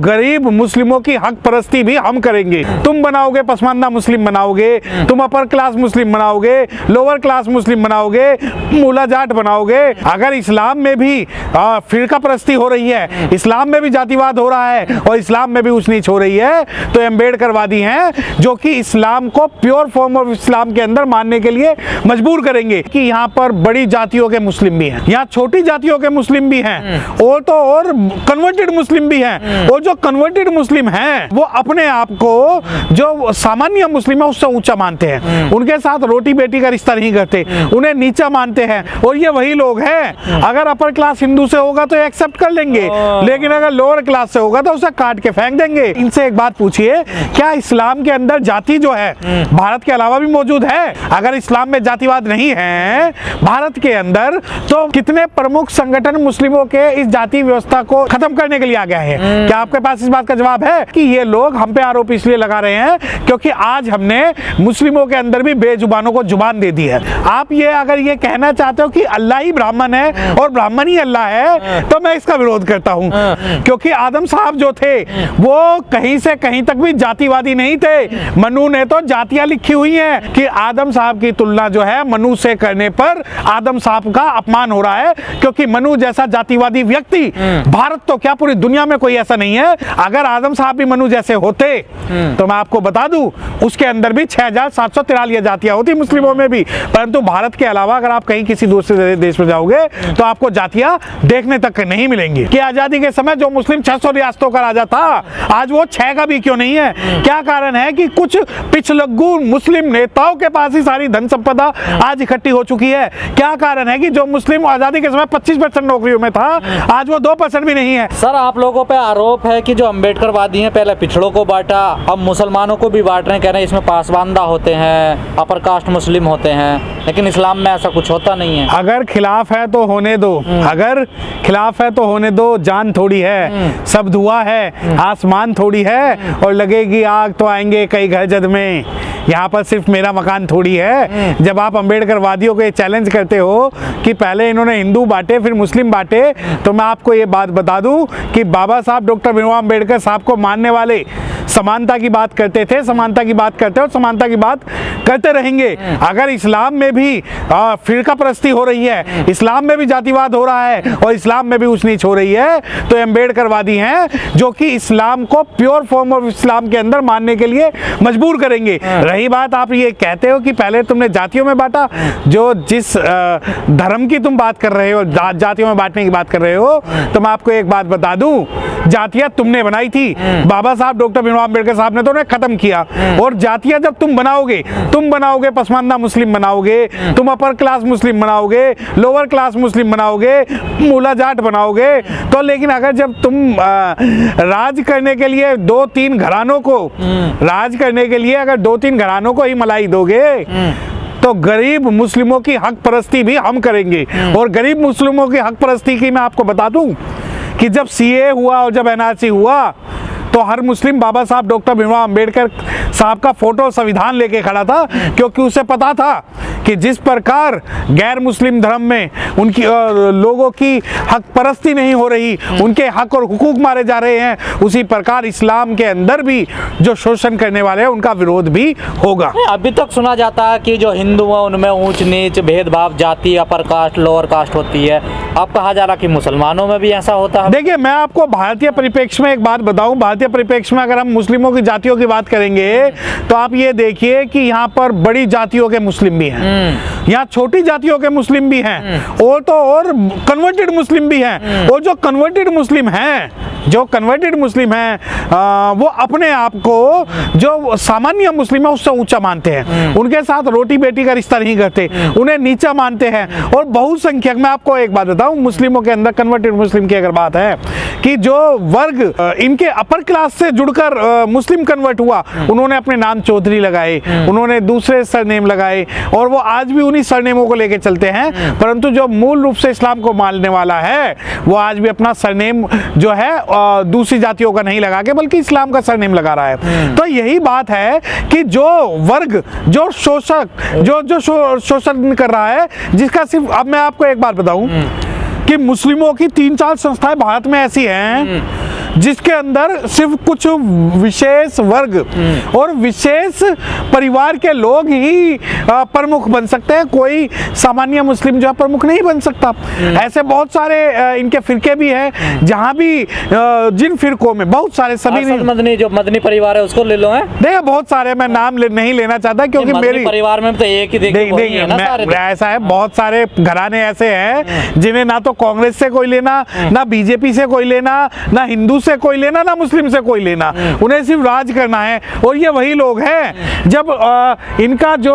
गरीब मुस्लिमों की हक परस्ती भी हम करेंगे। तुम बनाओगे पसमानदा मुस्लिम बनाओगे, तुम अपर क्लास मुस्लिम बनाओगे, लोअर क्लास मुस्लिम बनाओगे, मूला जाट बनाओगे। अगर इस्लाम में भी फिरका परस्ती हो रही है, इस्लाम में भी जातिवाद हो रहा है और इस्लाम में भी ऊंच नीच हो रही है, तो अम्बेडकरवादी हैं जो कि इस्लाम को प्योर फॉर्म ऑफ इस्लाम के अंदर मानने के लिए मजबूर करेंगे कि यहाँ पर बड़ी जातियों के मुस्लिम भी हैं, यहाँ छोटी जातियों के मुस्लिम भी हैं और तो और कन्वर्टेड मुस्लिम भी हैं। और जो कन्वर्टेड मुस्लिम हैं वो अपने आप को जो सामान्य मुस्लिम है उससे ऊंचा मानते हैं, उनके साथ रोटी बेटी का रिश्ता नहीं करते, उन्हें नीचा मानते हैं। और ये वही लोग हैं, अगर अपर क्लास हिंदू से होगा तो एक्सेप्ट कर लेंगे, लेकिन अगर लोअर क्लास से होगा तो उसे काट के फेंक देंगे। इनसे एक बात पूछिए, क्या इस्लाम के अंदर जाति जो है भारत के अलावा भी मौजूद है? अगर इस्लाम में जातिवाद नहीं है भारत के अंदर, तो कितने प्रमुख संगठन मुस्लिमों के इस जाति व्यवस्था को खत्म करने के लिए आ गए हैं? क्या आपके पास इस बात का जवाब है कि ये लोग हम पे आरोप इसलिए लगा रहे हैं क्योंकि आज हमने मुस्लिमों के अंदर भी बेजुबानों को जुबान दे दी है? आप ये अगर ये कहना चाहते हो कि अल्लाह ही ब्राह्मण है और ब्राह्मण ही अल्लाह है, तो मैं इसका विरोध करता हूं, क्योंकि आदम साहब जो थे वो कहीं से कहीं तक भी जातिवादी नहीं थे। मनु ने तो जातियां लिखी हुई हैं कि आदम साहब की तुलना जो है मनु से करने पर आदम साहब का अपमान हो रहा है, क्योंकि मनु जैसा जातिवादी व्यक्ति भारत तो क्या पूरी दुनिया में कोई ऐसा नहीं है। अगर आदम साहब भी मनु जैसे होते तो मैं आपको बता दूं उसके अंदर भी 6743 जातियां होती मुस्लिमों में भी, परंतु भारत के अलावा अगर आप कहीं किसी दूसरे देश में जाओगे तो आपको जातियां देखने तक नहीं मिलेंगी। कि आजादी के समय जो मुस्लिम 600 रियासतों का राजा था आज वो 6 का भी क्यों नहीं है? क्या कारण है कि कुछ पिछलग्गू मुस्लिम नेताओं के पास ही सारी धन संपदा आज इकट्ठी हो चुकी है? क्या कारण है कि जो मुस्लिम आजादी के समय 25% नौकरियों में था आज वो 2% भी नहीं है? सर, आप लोगों पे आरोप है कि जो अम्बेडकरवादी हैं पहले पिछड़ों को बांटा, अब मुसलमानों को भी बांट रहे हैं, कह रहे हैं इसमें पासबानदा होते हैं, अपर कास्ट मुस्लिम होते हैं, लेकिन इस्लाम में ऐसा कुछ होता नहीं है। अगर खिलाफ है तो होने दो, अगर खिलाफ है तो होने दो। जान थोड़ी है, सब धुआं है, आसमान थोड़ी है और लगेगी आग तो आएंगे कई घर जद में। यहाँ पर सिर्फ मेरा मकान थोड़ी है। जब आप अम्बेडकरवादियों को ये चैलेंज करते हो कि पहले इन्होंने हिंदू बांटे फिर मुस्लिम बांटे, तो मैं आपको ये बात बता दूं कि बाबा साहब डॉक्टर भीमराव अम्बेडकर साहब को मानने वाले समानता की बात करते थे, समानता की बात करते और समानता की बात करते रहेंगे। अगर इस्लाम में भी फिरका परस्ती हो रही है, इस्लाम में भी जातिवाद हो रहा है और इस्लाम में भी ऊंच नीच हो रही है, तो अम्बेडकरवादी हैं जो कि इस्लाम को प्योर फॉर्म ऑफ इस्लाम के अंदर मानने के लिए मजबूर करेंगे। रही बात आप ये कहते हो कि पहले तुमने जातियों में बांटा, जो जिस धर्म की तुम बात कर रहे हो, जातियों में बांटने की बात कर रहे हो, तो मैं आपको एक बात बता दूं, जातियां तुमने बनाई थी, बाबा साहब डॉक्टर भीमराव अम्बेडकर साहब ने तो उन्हें खत्म किया। और जातियां जब तुम बनाओगे पसमानदा मुस्लिम बनाओगे, तुम अपर क्लास मुस्लिम बनाओगे, लोअर क्लास मुस्लिम बनाओगे, मूला जाट बनाओगे, तो लेकिन अगर जब तुम राज करने के लिए 2-3 घरानों को राज करने के लिए अगर 2-3 घरानों को ही मलाई दोगे, तो गरीब मुस्लिमों की हक परस्ती भी हम करेंगे। और गरीब मुस्लिमों की हक परस्ती की मैं आपको बता दूं कि जब सीए हुआ और जब एनआरसी हुआ तो हर मुस्लिम बाबा साहब डॉक्टर भीमराव अम्बेडकर साहब का फोटो संविधान लेके खड़ा था, क्योंकि उसे पता था कि जिस प्रकार गैर मुस्लिम धर्म में उनकी लोगों की हक परस्ती नहीं हो रही, उनके हक और हुकूक मारे जा रहे हैं, उसी प्रकार इस्लाम के अंदर भी जो शोषण करने वाले हैं उनका विरोध भी होगा। अभी तक सुना जाता है कि जो हिंदू हैं उनमें ऊंच नीच भेदभाव, जाति, अपर कास्ट, लोअर कास्ट होती है। अब कहा जा रहा कि मुसलमानों में भी ऐसा होता है। देखिए, मैं आपको भारतीय परिप्रेक्ष्य में एक बात बताऊं, भारतीय परिप्रेक्ष्य में अगर हम मुस्लिमों की जातियों की बात करेंगे तो आप ये देखिए कि यहाँ पर बड़ी जातियों के मुस्लिम भी हैं, यहाँ छोटी जातियों के मुस्लिम भी हैं और तो और कन्वर्टेड मुस्लिम भी हैं। और जो कन्वर्टेड मुस्लिम हैं वो अपने आप को जो सामान्य मुस्लिम है उससे ऊंचा मानते हैं, उनके साथ रोटी बेटी का रिश्ता नहीं करते, उन्हें नीचा मानते हैं। और बहुसंख्यक, मैं आपको एक बात बताऊं, मुस्लिमों के अंदर कन्वर्टेड मुस्लिम की अगर बात है कि जो वर्ग इनके अपर क्लास से जुड़कर मुस्लिम कन्वर्ट हुआ, उन्होंने अपने नाम चौधरी लगाए, उन्होंने दूसरे सरनेम लगाए और वो आज भी उन्हीं सरनेमों को लेके चलते हैं। परंतु जो मूल रूप से इस्लाम को मानने वाला है वो आज भी अपना सरनेम जो है दूसरी जातियों का नहीं लगा के बल्कि इस्लाम का सरनेम लगा रहा है। तो यही बात है कि जो वर्ग जो शोषण कर रहा है, जिसका सिर्फ, अब मैं आपको एक बात बताऊं कि मुस्लिमों की 3-4 संस्थाएं भारत में ऐसी हैं जिसके अंदर सिर्फ कुछ विशेष वर्ग और विशेष परिवार के लोग ही प्रमुख बन सकते हैं, कोई सामान्य मुस्लिम जो है प्रमुख नहीं बन सकता। ऐसे बहुत सारे इनके फिरके भी हैं, जहां भी जिन फिरकों में बहुत सारे सभी नहीं, मदनी जो मदनी परिवार है उसको ले लो है, देखिए बहुत सारे, मैं नाम नहीं लेना चाहता क्योंकि मेरी परिवार में तो एक ही देखिए ना सारे, ऐसा है बहुत सारे घराने ऐसे हैं जिन्हें ना तो कांग्रेस से कोई लेना, ना बीजेपी से कोई लेना, ना हिंदू से कोई लेना, ना मुस्लिम से कोई लेना, उन्हें सिर्फ राज करना है। और ये वही लोग हैं जब इनका जो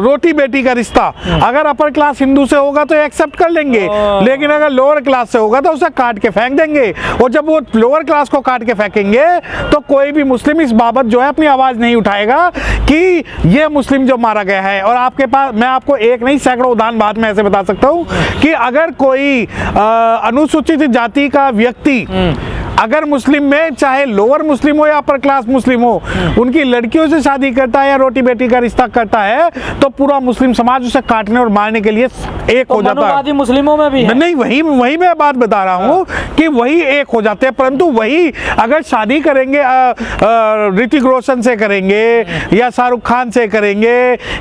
रोटी बेटी का रिश्ता अगर अपर क्लास हिंदू से होगा तो एक्सेप्ट कर लेंगे, लेकिन अगर लोअर क्लास से होगा तो उसे काट के फेंक देंगे। और जब वो लोअर क्लास को काट के फेंकेंगे तो कोई भी मुस्लिम इस बाबत जो है अपनी आवाज नहीं उठाएगा कि ये मुस्लिम जो मारा गया है। और आपके पास मैं आपको एक नहीं सैकड़ों उदाहरण बाद में ऐसे बता सकता हूं कि अगर कोई अनुसूचित जाति का व्यक्ति अगर मुस्लिम में चाहे लोअर मुस्लिम हो या अपर क्लास मुस्लिम हो उनकी लड़कियों से शादी करता है या रोटी बेटी का रिश्ता करता है तो पूरा मुस्लिम समाज उसे काटने और मारने के लिए एक हो जाता है। मुस्लिमों में भी है। नहीं, वही मैं बात बता रहा हूँ कि वही एक हो जाते हैं, परंतु वही अगर शादी करेंगे ऋतिक रोशन से करेंगे या शाहरुख खान से करेंगे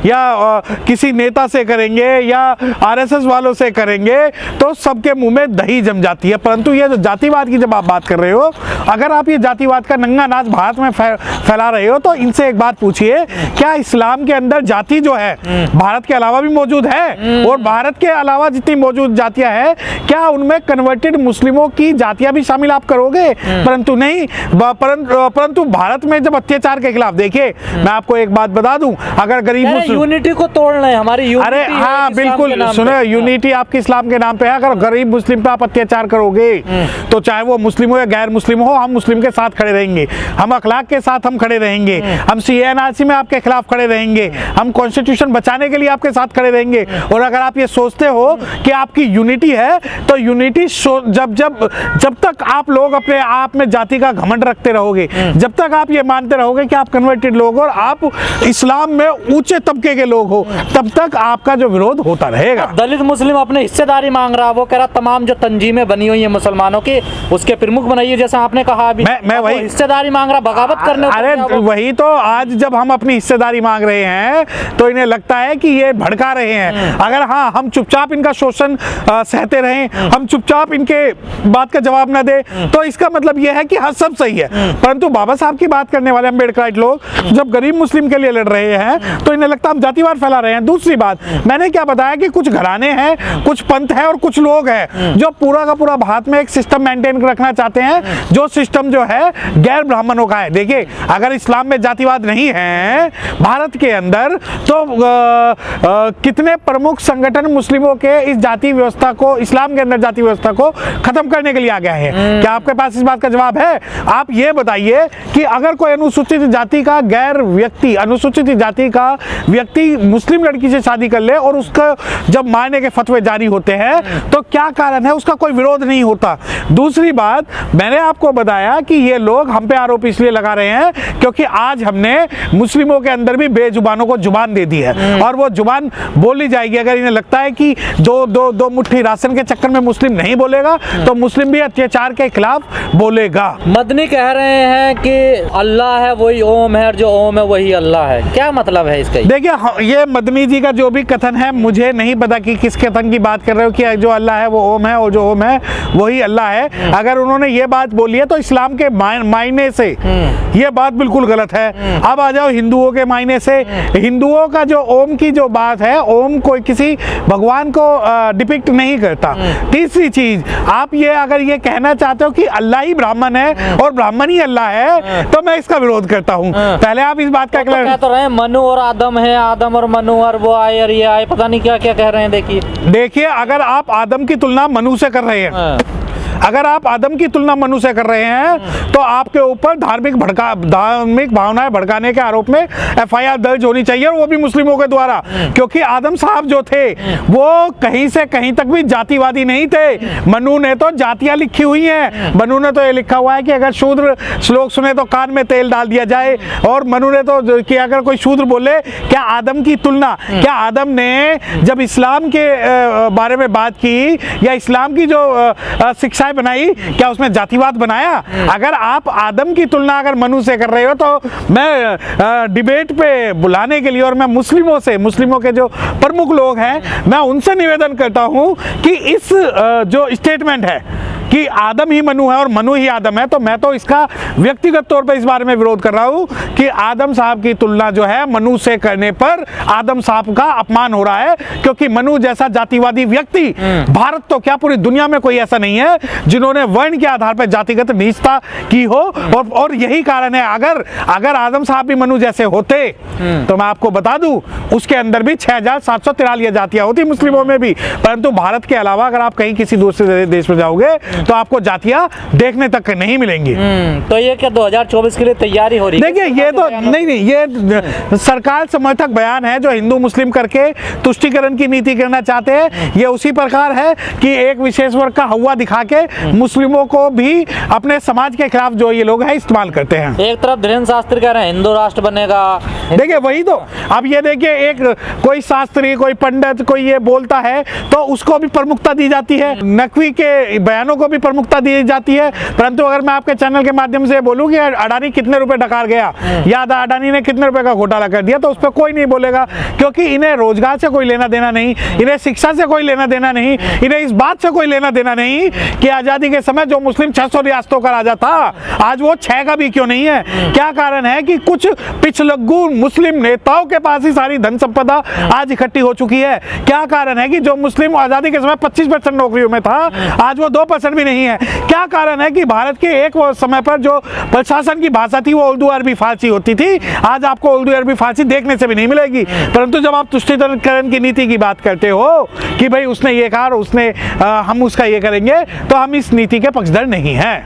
या किसी नेता से करेंगे या आरएसएस वालों से करेंगे तो सबके मुंह में दही जम जाती है। परंतु ये जो जातिवाद की जब आप बात कर रहे हो, अगर आप ये जातिवाद का नंगा नाच भारत में फैला रहे हो तो इनसे एक बात पूछिए, क्या इस्लाम के अंदर जाति जो है भारत के अलावा भी मौजूद है? और भारत के अलावा जितनी मौजूद जातियां हैं क्या उनमें कन्वर्टेड मुस्लिमों की जातियां भी शामिल आप करोगे? परंतु नहीं, परंतु भारत में जब अत्याचार के खिलाफ, देखिए मैं आपको एक बात बता दूं, अगर गरीब यूनिटी को तोड़ना है हमारी यूनिटी, अरे हाँ बिल्कुल सुनो, यूनिटी आपकी इस्लाम के नाम पे है। अगर गरीब मुस्लिम पे आप अत्याचार करोगे तो चाहे वो मुस्लिम हो या गैर मुस्लिम हो, हम मुस्लिम के साथ खड़े रहेंगे, हम अखलाक के साथ हम खड़े रहेंगे, हम सीएनआरसी में आपके खिलाफ खड़े रहेंगे, हम कॉन्स्टिट्यूशन बचाने के लिए आपके साथ खड़े रहेंगे। और अगर आप ये सोचते हो कि आपकी यूनिटी है तो यूनिटी जब तक आप लोग अपने आप में जाति का घमंड रखते रहोगे, जब तक आप ये मानते रहोगे कि आप कन्वर्टेड लोग हो और आप इस्लाम में ऊंचे तबके के लोग हो, तब तक आपका जो विरोध होता रहेगा। दलित मुस्लिम अपने हिस्सेदारी मांग रहा, वो कह रहा तमाम जो तंजीमें बनी हुई है मुसलमानों की उसके प्रमुख बनाइए, जैसा आपने कहा अभी। मैं वही हिस्सेदारी मांग रहा, बगावत करने। अरे वही तो, आज जब हम अपनी हिस्सेदारी मांग रहे हैं तो इन्हें लगता है कि ये भड़का रहे हैं। अगर हाँ हम चुपचाप इनका शोषण सहते रहें, हम चुपचाप इनके बात का जवाब न दे तो इसका मतलब यह है कि हाँ सब सही है। परंतु बाबा साहब की बात करने वाले अम्बेडकराइट लोग जब गरीब मुस्लिम के लिए लड़ रहे हैं तो इन्हें लगता है हम जातिवाद फैला रहे हैं। दूसरी बात, मैंने क्या बताया कि कुछ घराने हैं, कुछ पंथ है और कुछ लोग हैं जो पूरा का पूरा भारत में एक सिस्टम मेंटेन रखना चाहते हैं, जो सिस्टम जो है गैर ब्राह्मणों का है। देखिए अगर इस्लाम में जातिवाद नहीं है भारत के अंदर तो कितने प्रमुख संगठन मुस्लिमों के इस जाति व्यवस्था को, इस्लाम के अंदर जाति व्यवस्था को खत्म करने के लिए आ गया है। क्या आपके पास इस बात का जवाब है? आप ये बताइए कि अगर कोई अनुसूचित जाति का गैर व्यक्ति, अनुसूचित जाति का व्यक्ति मुस्लिम लड़की से शादी कर ले और उसका जब मारने के फतवे जारी होते हैं तो क्या कारण है? उसका कोई विरोध नहीं होता। दूसरी बात, मैंने आपको बताया कि ये लोग हम पे आरोप इसलिए लगा रहे हैं क्योंकि आज हमने मुस्लिमों के अंदर भी बेजुबानों को जुबान दे दी है और वो जुबान बोली जाएगी। अगर इन्हें लगता है कि दो मुट्ठी राशन के चक्कर में मुस्लिम नहीं बोलेगा तो मुस्लिम भी अत्याचार के खिलाफ बोलेगा। मदनी कह रहे हैं कि अल्लाह है वही ओम है और जो ओम है वही अल्लाह है, क्या मतलब है इसका? देखिए ये मदनी जी का जो भी कथन है, मुझे नहीं पता कि किस कथन की बात कर रहे हो कि जो अल्लाह है वो ओम है और जो ओम है वही अल्लाह है। अगर उन्होंने ये बात बोली है तो इस्लाम के मायने से ये बात बिल्कुल गलत है। अब आ जाओ हिंदुओं के मायने से। हिंदुओं का जो ओम की जो बात है, ओम कोई किसी भगवान को डिपिक्ट नहीं करता। तीसरी चीज, आप ये अगर ये कहना चाहते हो कि अल्लाह ही ब्राह्मण है और ब्राह्मण ही अल्लाह है तो मैं इसका विरोध करता हूँ। पहले आप इस बात का कह तो रहे हैं मनु और आदम है, आदम और मनु और वो आए और ये आए, पता नहीं क्या क्या कह रहे हैं। देखिए अगर आप आदम की तुलना मनु से कर रहे हैं, अगर आप आदम की तुलना मनु से कर रहे हैं तो आपके ऊपर धार्मिक भावनाएं भड़काने के आरोप में एफआईआर दर्ज होनी चाहिए और वो भी मुस्लिमों के द्वारा, क्योंकि आदम साहब जो थे वो कहीं से कहीं तक भी जातिवादी नहीं थे। मनु ने तो जातियां लिखी हुई हैं। मनु ने तो ये लिखा हुआ है कि अगर शूद्र श्लोक सुने तो कान में तेल डाल दिया जाए, और मनु ने तो कि अगर कोई शूद्र बोले, क्या आदम की तुलना, क्या आदम ने जब इस्लाम के बारे में बात की या इस्लाम की जो शिक्षा शिक्षाएं बनाई, क्या उसमें जातिवाद बनाया? अगर आप आदम की तुलना अगर मनु से कर रहे हो तो मैं डिबेट पे बुलाने के लिए, और मैं मुस्लिमों के जो प्रमुख लोग हैं, मैं उनसे निवेदन करता हूं कि इस जो स्टेटमेंट है कि आदम ही मनु है और मनु ही आदम है, तो मैं तो इसका व्यक्तिगत तौर पे इस बारे में विरोध कर रहा हूं कि आदम साहब की तुलना जो है मनु से करने पर आदम साहब का अपमान हो रहा है, क्योंकि मनु जैसा जातिवादी व्यक्ति भारत तो क्या पूरी दुनिया में कोई ऐसा नहीं है जिन्होंने वर्ण के आधार पर जातिगत नीचता की हो। और यही कारण है, अगर आदम साहब भी मनु जैसे होते तो मैं आपको बता दूं उसके अंदर भी 6743 जातियां होती मुस्लिमों में भी, परंतु भारत के अलावा अगर आप कहीं किसी दूसरे देश में जाओगे तो आपको जातियां देखने तक नहीं मिलेंगी। तो ये क्या 2024 के लिए तैयारी हो रही है? देखिए ये तो नहीं, ये सरकार समर्थक बयान है जो हिंदू मुस्लिम करके तुष्टीकरण की नीति करना चाहते हैं। ये उसी प्रकार है कि एक विशेष वर्ग का हवा दिखा के मुस्लिमों को भी अपने समाज के खिलाफ जो ये लोग हैं इस्तेमाल करते हैं। एक तरफ धीरेन्द्र शास्त्री कह रहे हैं हिंदू राष्ट्र बनेगा। देखिए वही तो, अब ये देखिए एक कोई शास्त्री, कोई पंडित, कोई ये बोलता है तो उसको भी प्रमुखता दी जाती है, नकवी के बयानों को भी प्रमुखता दी जाती है। परंतु अगर मैं आपके चैनल के माध्यम से बोलूं कि अडानी कितने रुपए डकार गया या अडानी ने कितने रुपए का घोटाला कर दिया, तो उस पर कोई नहीं बोलेगा, क्योंकि इन्हें रोजगार से कोई लेना देना नहीं, इन्हें शिक्षा से कोई लेना देना नहीं, इन्हें इस बात से कोई लेना देना नहीं कि आजादी के समय जो मुस्लिम 600 रियासतों का राजा था आज वो 6 का भी क्यों नहीं है। क्या कारण है कि कुछ पिछलग्गू मुस्लिम नेताओं के पास ही सारी धन संपदा आज इकट्ठी हो चुकी है। क्या कारण है कि जो मुस्लिम आजादी के समय 25% नौकरियों में था आज वो 2% भी नहीं है। क्या कारण है कि भारत के एक समय पर जो प्रशासन की भाषा थी वो उर्दू अरबी फारसी होती थी, आज आपको उर्दू अरबी फारसी देखने से भी नहीं मिलेगी। परंतु जब आप तुष्टीकरण की नीति की बात करते हो कि भाई उसने ये कहा और हम उसका ये करेंगे, तो हम इस नीति के पक्षधर नहीं हैं।